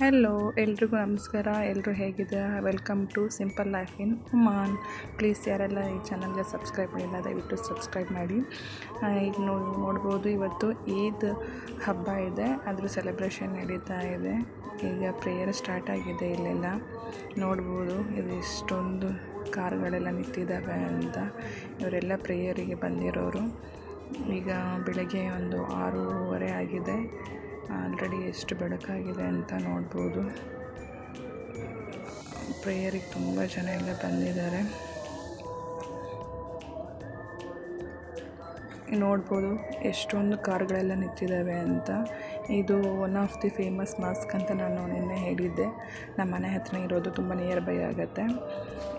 Hello ಎಲ್ರಿಗೂ ನಮಸ್ಕಾರ. ಎಲ್ಲರೂ ಹೇಗಿದ್ದೀರಾ? Welcome to simple life in Oman. Please ಯಾರೆಲ್ಲ ಈ ಚಾನಲ್ಗೆ ಸಬ್ಸ್ಕ್ರೈಬ್ ಮಾಡಿಲ್ಲ ದಯವಿಟ್ಟು ಸಬ್ಸ್ಕ್ರೈಬ್ ಮಾಡಿ. ಈಗ ನೋಡ್ಬೋದು ಇವತ್ತು ಈದ್ ಹಬ್ಬ ಇದೆ, ಅದ್ರ ಸೆಲೆಬ್ರೇಷನ್ ನಡೀತಾ ಇದೆ. ಈಗ ಪ್ರೇಯರ್ ಸ್ಟಾರ್ಟ್ ಆಗಿದೆ. ಇಲ್ಲೆಲ್ಲ ನೋಡ್ಬೋದು ಇದು ಎಷ್ಟೊಂದು ಕಾರುಗಳೆಲ್ಲ ನಿಂತಿದ್ದಾವೆ ಅಂತ. ಇವರೆಲ್ಲ ಪ್ರೇಯರಿಗೆ ಬಂದಿರೋರು. ಈಗ ಬೆಳಗ್ಗೆ ಒಂದು 6:30 ಆಗಿದೆ. ಆಲ್ರೆಡಿ ಎಷ್ಟು ಬೆಳಕಾಗಿದೆ ಅಂತ ನೋಡ್ಬೋದು. ಪ್ರೇಯರಿಗೆ ತುಂಬ ಜನ ಎಲ್ಲ ಬಂದಿದ್ದಾರೆ. ನೋಡ್ಬೋದು ಎಷ್ಟೊಂದು ಕಾರುಗಳೆಲ್ಲ ನಿಂತಿದ್ದಾವೆ ಅಂತ. ಇದು one of the famous mask ಅಂತ ನಾನು ನಿನ್ನೆ ಹೇಳಿದ್ದೆ. ನಮ್ಮ ಮನೆ ಹತ್ರ ಇರೋದು, ತುಂಬ ನಿಯರ್ ಬೈ ಆಗುತ್ತೆ.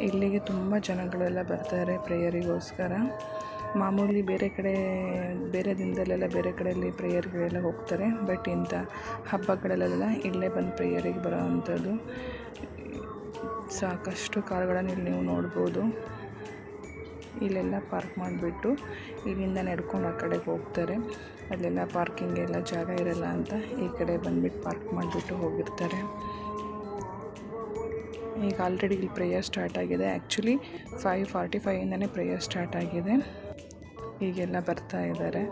ಇಲ್ಲಿಗೆ ತುಂಬ ಜನಗಳೆಲ್ಲ ಬರ್ತಾರೆ ಪ್ರೇಯರಿಗೋಸ್ಕರ. ಮಾಮೂಲಿ ಬೇರೆ ಕಡೆ ಬೇರೆ ದಿನದಲ್ಲೆಲ್ಲ ಬೇರೆ ಕಡೆಯಲ್ಲಿ ಪ್ರೇಯರ್ಗಳೆಲ್ಲ ಹೋಗ್ತಾರೆ, ಬಟ್ ಇಂಥ ಹಬ್ಬಗಳಲ್ಲೆಲ್ಲ ಇಲ್ಲೇ ಬಂದು ಪ್ರೇಯರಿಗೆ ಬರೋ ಅಂಥದ್ದು. ಸಾಕಷ್ಟು ಕಾರುಗಳನ್ನು ಇಲ್ಲಿ ನೀವು ನೋಡ್ಬೋದು. ಇಲ್ಲೆಲ್ಲ ಪಾರ್ಕ್ ಮಾಡಿಬಿಟ್ಟು ಇಲ್ಲಿಂದ ನಡ್ಕೊಂಡು ಆ ಕಡೆಗೆ ಹೋಗ್ತಾರೆ. ಅಲ್ಲೆಲ್ಲ ಪಾರ್ಕಿಂಗ್ ಎಲ್ಲ ಜಾಗ ಇರಲ್ಲ ಅಂತ ಈ ಕಡೆ ಬಂದುಬಿಟ್ಟು ಪಾರ್ಕ್ ಮಾಡಿಬಿಟ್ಟು ಹೋಗಿರ್ತಾರೆ. ಈಗ ಆಲ್ರೆಡಿ ಇಲ್ಲಿ ಪ್ರೇಯರ್ ಸ್ಟಾರ್ಟ್ ಆಗಿದೆ. ಆ್ಯಕ್ಚುಲಿ 5:45ಇಂದನೇ ಪ್ರೇಯರ್ ಸ್ಟಾರ್ಟ್ ಆಗಿದೆ. ಈಗೆಲ್ಲ ಬರ್ತಾ ಇದ್ದಾರೆ.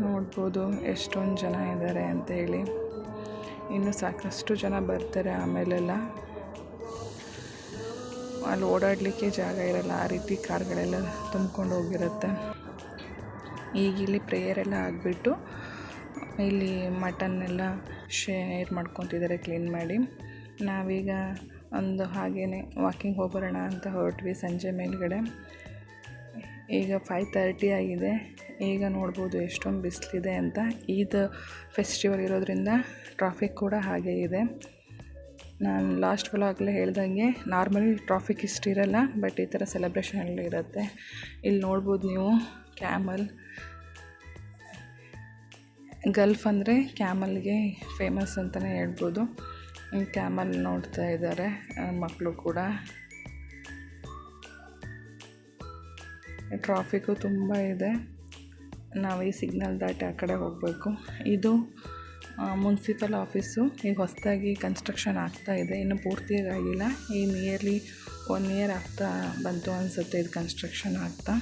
ನೋಡ್ಬೋದು ಎಷ್ಟೊಂದು ಜನ ಇದ್ದಾರೆ ಅಂತ ಹೇಳಿ. ಇನ್ನು ಸಾಕಷ್ಟು ಜನ ಬರ್ತಾರೆ. ಆಮೇಲೆಲ್ಲ ಅಲ್ಲಿ ಓಡಾಡಲಿಕ್ಕೆ ಜಾಗ ಇರಲ್ಲ, ಆ ರೀತಿ ಕಾರ್ಗಳೆಲ್ಲ ತುಂಬ್ಕೊಂಡು ಹೋಗಿರುತ್ತೆ. ಈಗ ಇಲ್ಲಿ ಪ್ರೇಯರೆಲ್ಲ ಆಗಿಬಿಟ್ಟು ಇಲ್ಲಿ ಮಟನ್ನೆಲ್ಲ ಶೇರ್ ಮಾಡ್ಕೊತಿದ್ದಾರೆ ಕ್ಲೀನ್ ಮಾಡಿ. ನಾವೀಗ ಒಂದು ಹಾಗೇ ವಾಕಿಂಗ್ ಹೋಗ್ಬರೋಣ ಅಂತ ಹೊರಟ್ವಿ ಸಂಜೆ ಮೇಲ್ಗಡೆ. ಈಗ 5:30 ಆಗಿದೆ. ಈಗ ನೋಡ್ಬೋದು ಎಷ್ಟೊಂದು ಬಿಸಿಲಿದೆ ಅಂತ. ಈದ್ ಫೆಸ್ಟಿವಲ್ ಇರೋದ್ರಿಂದ ಟ್ರಾಫಿಕ್ ಕೂಡ ಹಾಗೇ ಇದೆ. ನಾನು ಲಾಸ್ಟ್ ವ್ಲಾಗಲ್ಲೇ ಹೇಳ್ದಂಗೆ ನಾರ್ಮಲಿ ಟ್ರಾಫಿಕ್ ಇಷ್ಟಿರಲ್ಲ, ಬಟ್ ಈ ಥರ ಸೆಲೆಬ್ರೇಷನ್ ಎಲ್ಲ ಇರುತ್ತೆ. ಇಲ್ಲಿ ನೋಡ್ಬೋದು ನೀವು ಕ್ಯಾಮಲ್. ಗಲ್ಫ್ ಅಂದರೆ ಕ್ಯಾಮಲ್ಗೆ ಫೇಮಸ್ ಅಂತಲೇ ಹೇಳ್ಬೋದು. ಕ್ಯಾಮಲ್ ನೋಡ್ತಾ ಇದ್ದಾರೆ ಮಕ್ಕಳು ಕೂಡ. ಟ್ರಾಫಿಕ್ಕು ತುಂಬ ಇದೆ. ನಾವು ಈ ಸಿಗ್ನಲ್ ದಾಟಿ ಆ ಕಡೆ ಹೋಗಬೇಕು. ಇದು ಮುನ್ಸಿಪಲ್ ಆಫೀಸು. ಈಗ ಹೊಸದಾಗಿ ಕನ್ಸ್ಟ್ರಕ್ಷನ್ ಆಗ್ತಾ ಇದೆ, ಇನ್ನು ಪೂರ್ತಿಯಾಗಿ ಆಗಿಲ್ಲ. ಈ ನಿಯರ್ಲಿ 1 ಇಯರ್ ಆಗ್ತಾ ಬಂತು ಅನಿಸುತ್ತೆ ಇದು ಕನ್ಸ್ಟ್ರಕ್ಷನ್ ಆಗ್ತಾ.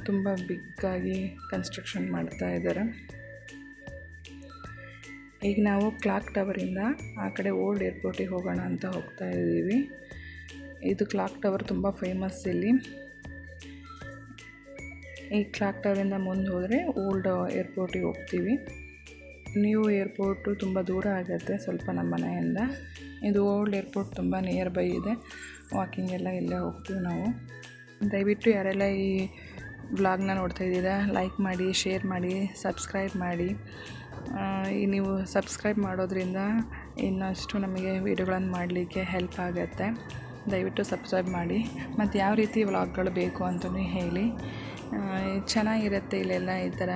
ತುಂಬ ಬಿಗ್ಗಾಗಿ ಕನ್ಸ್ಟ್ರಕ್ಷನ್ ಮಾಡ್ತಾ ಇದ್ದಾರೆ. ಈಗ ನಾವು ಕ್ಲಾಕ್ ಟವರಿಂದ ಆ ಕಡೆ ಓಲ್ಡ್ ಏರ್ಪೋರ್ಟಿಗೆ ಹೋಗೋಣ ಅಂತ ಹೋಗ್ತಾ ಇದ್ದೀವಿ. ಇದು ಕ್ಲಾಕ್ ಟವರ್ ತುಂಬ ಫೇಮಸ್ ಇಲ್ಲಿ. ಈ ಕ್ಲಾಕ್ ಟವರಿಂದ ಮುಂದೆ ಹೋದರೆ ಓಲ್ಡ್ ಏರ್ಪೋರ್ಟಿಗೆ ಹೋಗ್ತೀವಿ. ನ್ಯೂ ಏರ್ಪೋರ್ಟು ತುಂಬ ದೂರ ಆಗುತ್ತೆ ಸ್ವಲ್ಪ ನಮ್ಮ ಮನೆಯಿಂದ. ಇದು ಓಲ್ಡ್ ಏರ್ಪೋರ್ಟ್ ತುಂಬ ನಿಯರ್ ಬೈ ಇದೆ. ವಾಕಿಂಗ್ ಎಲ್ಲ ಇಲ್ಲೇ ಹೋಗ್ತೀವಿ ನಾವು. ದಯವಿಟ್ಟು ಯಾರೆಲ್ಲ ಈ ವ್ಲಾಗ್ನ ನೋಡ್ತಾ ಇದ್ದೀರಾ ಲೈಕ್ ಮಾಡಿ, ಶೇರ್ ಮಾಡಿ, ಸಬ್ಸ್ಕ್ರೈಬ್ ಮಾಡಿ. ನೀವು ಸಬ್ಸ್ಕ್ರೈಬ್ ಮಾಡೋದ್ರಿಂದ ಇನ್ನಷ್ಟು ನಮಗೆ ವೀಡಿಯೋಗಳನ್ನು ಮಾಡಲಿಕ್ಕೆ ಹೆಲ್ಪ್ ಆಗುತ್ತೆ. ದಯವಿಟ್ಟು ಸಬ್ಸ್ಕ್ರೈಬ್ ಮಾಡಿ. ಮತ್ತು ಯಾವ ರೀತಿ ವ್ಲಾಗ್ಗಳು ಬೇಕು ಅಂತಲೂ ಹೇಳಿ. ಚೆನ್ನಾಗಿರುತ್ತೆ ಇಲ್ಲೆಲ್ಲ ಈ ಥರ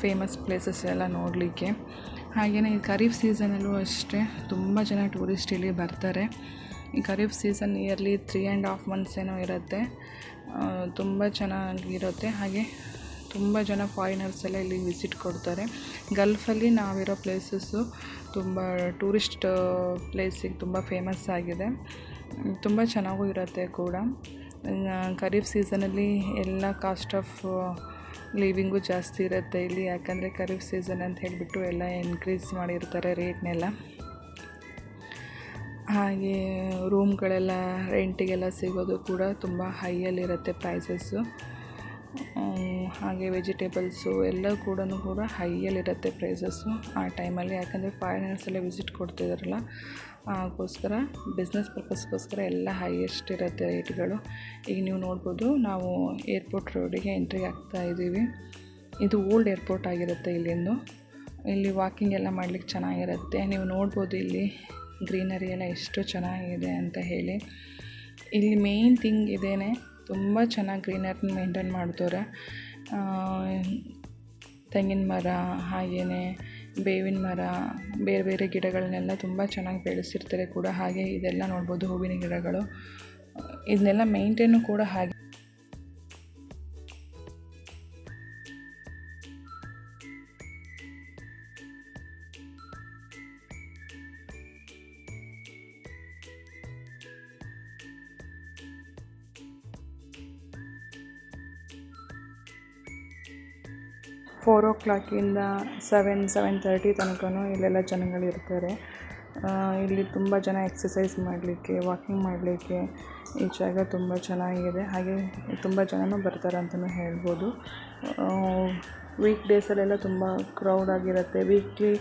ಫೇಮಸ್ ಪ್ಲೇಸಸ್ ಎಲ್ಲ ನೋಡಲಿಕ್ಕೆ. ಹಾಗೆಯೇ ಈ ಖರೀಫ್ ಸೀಸನಲ್ಲೂ ಅಷ್ಟೇ ತುಂಬ ಜನ ಟೂರಿಸ್ಟ್ ಇಲ್ಲಿ ಬರ್ತಾರೆ. ಈ ಖರೀಫ್ ಸೀಸನ್ ನಿಯರ್ಲಿ 3.5 months ಏನೋ ಇರುತ್ತೆ. ತುಂಬ ಚೆನ್ನಾಗಿರುತ್ತೆ. ಹಾಗೆ ತುಂಬ ಜನ ಫಾರಿನರ್ಸ್ ಎಲ್ಲ ಇಲ್ಲಿ ವಿಸಿಟ್ ಕೊಡ್ತಾರೆ. ಗಲ್ಫಲ್ಲಿ ನಾವಿರೋ ಪ್ಲೇಸಸ್ಸು ತುಂಬ ಟೂರಿಸ್ಟ್ ಪ್ಲೇಸಿಗೆ ತುಂಬ ಫೇಮಸ್ ಆಗಿದೆ. ತುಂಬ ಚೆನ್ನಾಗೂ ಇರುತ್ತೆ ಕೂಡ. ಖರೀಫ್ ಸೀಸನಲ್ಲಿ ಎಲ್ಲ ಕಾಸ್ಟ್ ಆಫ್ ಲಿವಿಂಗು ಜಾಸ್ತಿ ಇರುತ್ತೆ ಇಲ್ಲಿ. ಯಾಕಂದರೆ ಖರೀಫ್ ಸೀಸನ್ ಅಂತ ಹೇಳಿಬಿಟ್ಟು ಎಲ್ಲ ಇನ್ಕ್ರೀಸ್ ಮಾಡಿರ್ತಾರೆ ರೇಟ್ನೆಲ್ಲ. ಹಾಗೆ ರೂಮ್ಗಳೆಲ್ಲ ರೆಂಟಿಗೆಲ್ಲ ಸಿಗೋದು ಕೂಡ ತುಂಬ ಹೈಯಲ್ಲಿರುತ್ತೆ ಪ್ರೈಸಸ್ಸು. ಹಾಗೆ ವೆಜಿಟೇಬಲ್ಸು ಎಲ್ಲ ಕೂಡ ಹೈಯಲ್ಲಿರುತ್ತೆ ಪ್ರೈಸಸ್ಸು ಆ ಟೈಮಲ್ಲಿ. ಯಾಕಂದರೆ ಫಾರಿನರ್ಸ್ ಎಲ್ಲ ವಿಸಿಟ್ ಕೊಡ್ತಿದ್ದಾರಲ್ಲ, ಅದಕ್ಕೋಸ್ಕರ ಬಿಸ್ನೆಸ್ ಪರ್ಪಸ್ಗೋಸ್ಕರ ಎಲ್ಲ ಹೈಯೆಸ್ಟ್ ಇರುತ್ತೆ ರೇಟ್ಗಳು. ಈಗ ನೀವು ನೋಡ್ಬೋದು ನಾವು ಏರ್ಪೋರ್ಟ್ ರೋಡಿಗೆ ಎಂಟ್ರಿ ಆಗ್ತಾ ಇದ್ದೀವಿ. ಇದು ಓಲ್ಡ್ ಏರ್ಪೋರ್ಟ್ ಆಗಿರುತ್ತೆ ಇಲ್ಲಿಂದು. ಇಲ್ಲಿ ವಾಕಿಂಗ್ ಎಲ್ಲ ಮಾಡ್ಲಿಕ್ಕೆ ಚೆನ್ನಾಗಿರುತ್ತೆ. ನೀವು ನೋಡ್ಬೋದು ಇಲ್ಲಿ ಗ್ರೀನರಿ ಎಲ್ಲ ಎಷ್ಟು ಚೆನ್ನಾಗಿದೆ ಅಂತ ಹೇಳಿ. ಇಲ್ಲಿ ಮೇನ್ ಥಿಂಗ್ ಇದೇನೆ, ತುಂಬ ಚೆನ್ನಾಗಿ ಗ್ರೀನರಿ ಮೇಂಟೈನ್ ಮಾಡ್ತಾರೆ. ತೆಂಗಿನ ಮರ, ಹಾಗೆಯೇ ಬೇವಿನ ಮರ, ಬೇರೆ ಬೇರೆ ಗಿಡಗಳನ್ನೆಲ್ಲ ತುಂಬ ಚೆನ್ನಾಗಿ ಬೆಳೆಸಿರ್ತಾರೆ ಕೂಡ. ಹಾಗೆ ಇದೆಲ್ಲ ನೋಡ್ಬೋದು ಹೂವಿನ ಗಿಡಗಳು. ಇದನ್ನೆಲ್ಲ ಮೇಂಟೈನು ಕೂಡ ಹಾಗೆ 4 o'clock 7:30 ತನಕನೂ ಇಲ್ಲೆಲ್ಲ ಜನಗಳಿರ್ತಾರೆ. ಇಲ್ಲಿ ತುಂಬ ಜನ ಎಕ್ಸಸೈಸ್ ಮಾಡಲಿಕ್ಕೆ, ವಾಕಿಂಗ್ ಮಾಡಲಿಕ್ಕೆ ಈ ಜಾಗ ತುಂಬ ಚೆನ್ನಾಗಿದೆ. ಹಾಗೆ ತುಂಬ ಜನನೂ ಬರ್ತಾರೆ ಅಂತಲೂ ಹೇಳ್ಬೋದು. ವೀಕ್ ಡೇಸಲ್ಲೆಲ್ಲ ತುಂಬ ಕ್ರೌಡ್ ಆಗಿರುತ್ತೆ. ವೀಕ್ಲಿ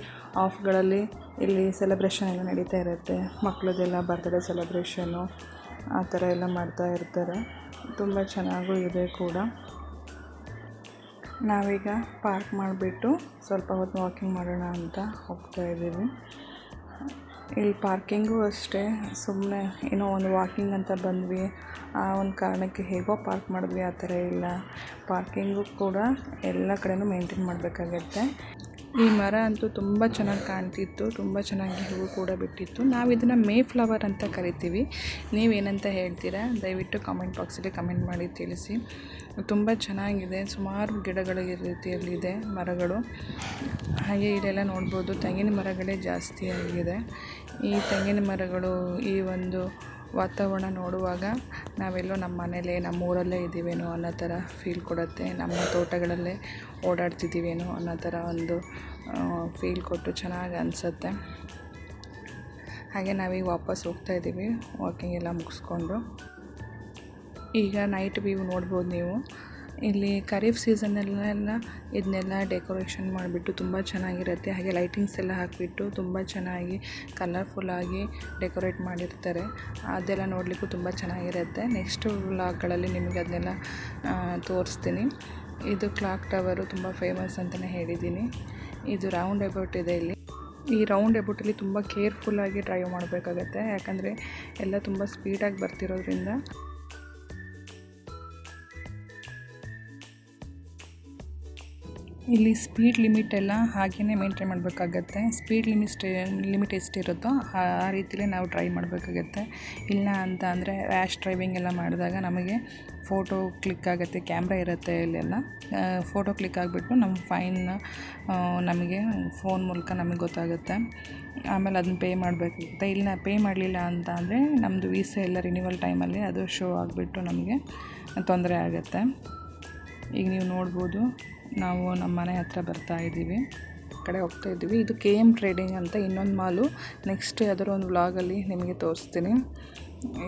ಆಫ್ಗಳಲ್ಲಿ ಇಲ್ಲಿ ಸೆಲೆಬ್ರೇಷನ್ ಎಲ್ಲ ನಡೀತಾ ಇರುತ್ತೆ. ಮಕ್ಕಳದೆಲ್ಲ ಬರ್ತ್ಡೇ ಸೆಲೆಬ್ರೇಷನ್ನು ಆ ಥರ ಎಲ್ಲ ಮಾಡ್ತಾ ಇರ್ತಾರೆ. ತುಂಬ ಚೆನ್ನಾಗೂ ಇದೆ ಕೂಡ. ನಾವೀಗ ಪಾರ್ಕ್ ಮಾಡಿಬಿಟ್ಟು ಸ್ವಲ್ಪ ಹೊತ್ತು ವಾಕಿಂಗ್ ಮಾಡೋಣ ಅಂತ ಹೋಗ್ತಾ ಇದ್ದೀವಿ. ಇಲ್ಲಿ ಪಾರ್ಕಿಂಗೂ ಅಷ್ಟೇ, ಸುಮ್ಮನೆ ಏನೋ ಒಂದು ವಾಕಿಂಗ್ ಅಂತ ಬಂದ್ವಿ, ಆ ಒಂದು ಕಾರಣಕ್ಕೆ ಹೇಗೋ ಪಾರ್ಕ್ ಮಾಡಿದ್ವಿ ಆ ಥರ ಇಲ್ಲ. ಪಾರ್ಕಿಂಗು ಕೂಡ ಎಲ್ಲ ಕಡೆನೂ ಮೇಂಟೈನ್ ಮಾಡಬೇಕಾಗತ್ತೆ. ಈ ಮರ ಅಂತೂ ತುಂಬ ಚೆನ್ನಾಗಿ ಕಾಣ್ತಿತ್ತು, ತುಂಬ ಚೆನ್ನಾಗಿ ಹೂವು ಕೂಡ ಬಿಟ್ಟಿತ್ತು. ನಾವು ಇದನ್ನು ಮೇ ಫ್ಲವರ್ ಅಂತ ಕರಿತೀವಿ. ನೀವೇನಂತ ಹೇಳ್ತೀರಾ ದಯವಿಟ್ಟು ಕಾಮೆಂಟ್ ಬಾಕ್ಸಲ್ಲಿ ಕಮೆಂಟ್ ಮಾಡಿ ತಿಳಿಸಿ. ತುಂಬ ಚೆನ್ನಾಗಿದೆ, ಸುಮಾರು ಗಿಡಗಳು ಈ ರೀತಿಯಲ್ಲಿದೆ, ಮರಗಳು. ಹಾಗೆ ಇಲ್ಲೆಲ್ಲ ನೋಡ್ಬೋದು ತೆಂಗಿನ ಮರಗಳೇ ಜಾಸ್ತಿ ಆಗಿದೆ. ಈ ತೆಂಗಿನ ಮರಗಳು, ಈ ಒಂದು ವಾತಾವರಣ ನೋಡುವಾಗ ನಾವೆಲ್ಲೋ ನಮ್ಮ ಮನೇಲೇ, ನಮ್ಮ ಊರಲ್ಲೇ ಇದ್ದೀವೇನೋ ಅನ್ನೋ ಥರ ಫೀಲ್ ಕೊಡುತ್ತೆ. ನಮ್ಮ ತೋಟಗಳಲ್ಲೇ ಓಡಾಡ್ತಿದ್ದೀವೇನೋ ಅನ್ನೋ ಥರ ಒಂದು ಫೀಲ್ ಕೊಟ್ಟು ಚೆನ್ನಾಗಿ ಅನಿಸುತ್ತೆ. ಹಾಗೆ ನಾವೀಗ ವಾಪಸ್ ಹೋಗ್ತಾ ಇದ್ದೀವಿ ವಾಕಿಂಗ್ ಎಲ್ಲ ಮುಗಿಸ್ಕೊಂಡು. ಈಗ ನೈಟ್ ವ್ಯೂ ನೋಡ್ಬೋದು ನೀವು. ಇಲ್ಲಿ ಖರೀಫ್ ಸೀಸನಲ್ಲೆಲ್ಲ ಇದನ್ನೆಲ್ಲ ಡೆಕೋರೇಷನ್ ಮಾಡಿಬಿಟ್ಟು ತುಂಬ ಚೆನ್ನಾಗಿರುತ್ತೆ. ಹಾಗೆ ಲೈಟಿಂಗ್ಸ್ ಎಲ್ಲ ಹಾಕಿಬಿಟ್ಟು ತುಂಬ ಚೆನ್ನಾಗಿ ಕಲರ್ಫುಲ್ಲಾಗಿ ಡೆಕೋರೇಟ್ ಮಾಡಿರ್ತಾರೆ. ಅದೆಲ್ಲ ನೋಡಲಿಕ್ಕೂ ತುಂಬ ಚೆನ್ನಾಗಿರುತ್ತೆ. ನೆಕ್ಸ್ಟ್ ವ್ಲಾಗ್ಗಳಲ್ಲಿ ನಿಮಗೆ ಅದನ್ನೆಲ್ಲ ತೋರಿಸ್ತೀನಿ. ಇದು ಕ್ಲಾಕ್ ಟವರು ತುಂಬ ಫೇಮಸ್ ಅಂತಲೇ ಹೇಳಿದ್ದೀನಿ. ಇದು ರೌಂಡ್ ಅಬೌಟ್ ಇದೆ ಇಲ್ಲಿ. ಈ ರೌಂಡ್ ಅಬೌಟಲ್ಲಿ ತುಂಬ ಕೇರ್ಫುಲ್ಲಾಗಿ ಡ್ರೈವ್ ಮಾಡಬೇಕಾಗತ್ತೆ, ಯಾಕಂದರೆ ಎಲ್ಲ ತುಂಬ ಸ್ಪೀಡಾಗಿ ಬರ್ತಿರೋದ್ರಿಂದ. ಇಲ್ಲಿ ಸ್ಪೀಡ್ ಲಿಮಿಟ್ ಎಲ್ಲ ಹಾಗೆಯೇ ಮೇಂಟೈನ್ ಮಾಡಬೇಕಾಗತ್ತೆ. ಸ್ಪೀಡ್ ಲಿಮಿಟ್ ಎಷ್ಟಿರುತ್ತೋ ಆ ರೀತಿಯಲ್ಲೇ ನಾವು ಡ್ರೈವ್ ಮಾಡಬೇಕಾಗತ್ತೆ. ಇಲ್ಲ ಅಂತ ಅಂದರೆ ರ್ಯಾಶ್ ಡ್ರೈವಿಂಗ್ ಎಲ್ಲ ಮಾಡಿದಾಗ ನಮಗೆ ಫೋಟೋ ಕ್ಲಿಕ್ ಆಗುತ್ತೆ, ಕ್ಯಾಮ್ರಾ ಇರುತ್ತೆ ಇಲ್ಲೆಲ್ಲ. ಫೋಟೋ ಕ್ಲಿಕ್ ಆಗಿಬಿಟ್ಟು ನಮ್ಮ ಫೈನ್ ನಮಗೆ ಫೋನ್ ಮೂಲಕ ನಮಗೆ ಗೊತ್ತಾಗುತ್ತೆ. ಆಮೇಲೆ ಅದನ್ನ ಪೇ ಮಾಡಬೇಕಾಗುತ್ತೆ. ಇಲ್ಲ ಪೇ ಮಾಡಲಿಲ್ಲ ಅಂತ ಅಂದರೆ ನಮ್ಮದು ವೀಸಾ ಎಲ್ಲ ರಿನ್ಯೂವಲ್ ಟೈಮಲ್ಲಿ ಅದು ಶೋ ಆಗಿಬಿಟ್ಟು ನಮಗೆ ತೊಂದರೆ ಆಗುತ್ತೆ. ಈಗ ನೀವು ನೋಡ್ಬೋದು, ನಾವು ನಮ್ಮ ಮನೆ ಹತ್ರ ಬರ್ತಾ ಇದ್ದೀವಿ, ಕಡೆ ಹೋಗ್ತಾ ಇದ್ದೀವಿ. ಇದು KM ಟ್ರೇಡಿಂಗ್ ಅಂತ ಇನ್ನೊಂದು ಮಾಲು. ನೆಕ್ಸ್ಟ್ ಯಾವ್ದಾದ್ರು ಒಂದು ವ್ಲಾಗಲ್ಲಿ ನಿಮಗೆ ತೋರಿಸ್ತೀನಿ.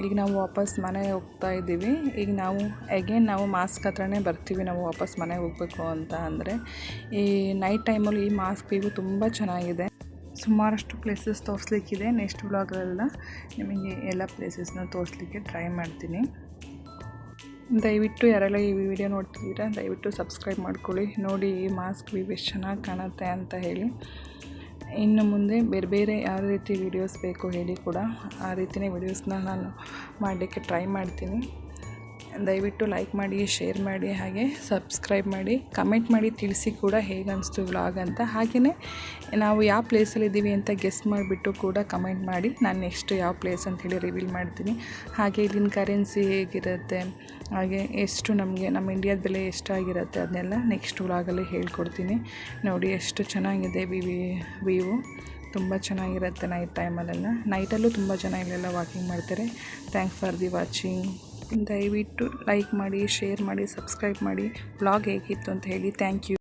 ಈಗ ನಾವು ವಾಪಸ್ ಮನೆಗೆ ಹೋಗ್ತಾ ಇದ್ದೀವಿ. ಈಗ ನಾವು ಅಗೇನ್ ನಾವು ಮಾಸ್ಕ್ ಹತ್ರನೇ ಬರ್ತೀವಿ, ನಾವು ವಾಪಸ್ ಮನೆಗೆ ಹೋಗಬೇಕು ಅಂತ ಅಂದರೆ. ಈ ನೈಟ್ ಟೈಮಲ್ಲಿ ಈ ಮಾಸ್ಕ್ ವ್ಯೂ ತುಂಬ ಚೆನ್ನಾಗಿದೆ. ಸುಮಾರಷ್ಟು ಪ್ಲೇಸಸ್ ತೋರಿಸ್ಲಿಕ್ಕಿದೆ. ನೆಕ್ಸ್ಟ್ ವ್ಲಾಗಲ್ಲ ನಿಮಗೆ ಎಲ್ಲ ಪ್ಲೇಸಸ್ನ ತೋರಿಸ್ಲಿಕ್ಕೆ ಟ್ರೈ ಮಾಡ್ತೀನಿ. ದಯವಿಟ್ಟು ಯಾರೆಲ್ಲ ಈ ವಿಡಿಯೋ ನೋಡ್ತಿದ್ದೀರಾ ದಯವಿಟ್ಟು ಸಬ್ಸ್ಕ್ರೈಬ್ ಮಾಡ್ಕೊಳ್ಳಿ. ನೋಡಿ ಈ ಮಾಸ್ಕ್ ವ್ಯೂ ಎಷ್ಟು ಚೆನ್ನಾಗಿ ಕಾಣುತ್ತೆ ಅಂತ ಹೇಳಿ. ಇನ್ನು ಮುಂದೆ ಬೇರೆ ಬೇರೆ ಯಾವ ರೀತಿ ವೀಡಿಯೋಸ್ ಬೇಕು ಹೇಳಿ ಕೂಡ ಆ ರೀತಿಯೇ ವೀಡಿಯೋಸ್ನ ನಾನು ಮಾಡಲಿಕ್ಕೆ ಟ್ರೈ ಮಾಡ್ತೀನಿ. ದಯವಿಟ್ಟು ಲೈಕ್ ಮಾಡಿ, ಶೇರ್ ಮಾಡಿ, ಹಾಗೆ ಸಬ್ಸ್ಕ್ರೈಬ್ ಮಾಡಿ, ಕಮೆಂಟ್ ಮಾಡಿ ತಿಳಿಸಿ ಕೂಡ ಹೇಗೆ ಅನಿಸ್ತು ವ್ಲಾಗ್ ಅಂತ. ಹಾಗೆಯೇ ನಾವು ಯಾವ ಪ್ಲೇಸಲ್ಲಿದ್ದೀವಿ ಅಂತ ಗೆಸ್ ಮಾಡಿಬಿಟ್ಟು ಕೂಡ ಕಮೆಂಟ್ ಮಾಡಿ. ನಾನು ನೆಕ್ಸ್ಟ್ ಯಾವ ಪ್ಲೇಸ್ ಅಂಥೇಳಿ ರಿವೀಲ್ ಮಾಡ್ತೀನಿ. ಹಾಗೆ ಇಲ್ಲಿನ ಕರೆನ್ಸಿ ಹೇಗಿರುತ್ತೆ, ಹಾಗೆ ಎಷ್ಟು ನಮಗೆ ನಮ್ಮ ಇಂಡಿಯಾದ ಬೆಲೆ ಎಷ್ಟಾಗಿರುತ್ತೆ ಅದನ್ನೆಲ್ಲ ನೆಕ್ಸ್ಟ್ ವ್ಲಾಗಲ್ಲಿ ಹೇಳ್ಕೊಡ್ತೀನಿ. ನೋಡಿ ಎಷ್ಟು ಚೆನ್ನಾಗಿದೆ ವ್ಯೂ, ತುಂಬ ಚೆನ್ನಾಗಿರುತ್ತೆ ನೈಟ್ ಟೈಮಲ್ಲೆಲ್ಲ. ನೈಟಲ್ಲೂ ತುಂಬ ಜನ ಇಲ್ಲೆಲ್ಲ ವಾಕಿಂಗ್ ಮಾಡ್ತಾರೆ. Thanks for the watching. ದಯವಿಟ್ಟು ಲೈಕ್ ಮಾಡಿ, ಶೇರ್ ಮಾಡಿ, ಸಬ್ಸ್ಕ್ರೈಬ್ ಮಾಡಿ. ವ್ಲಾಗ್ ಹೇಗಿತ್ತು ಅಂತ ಹೇಳಿ. Thank you.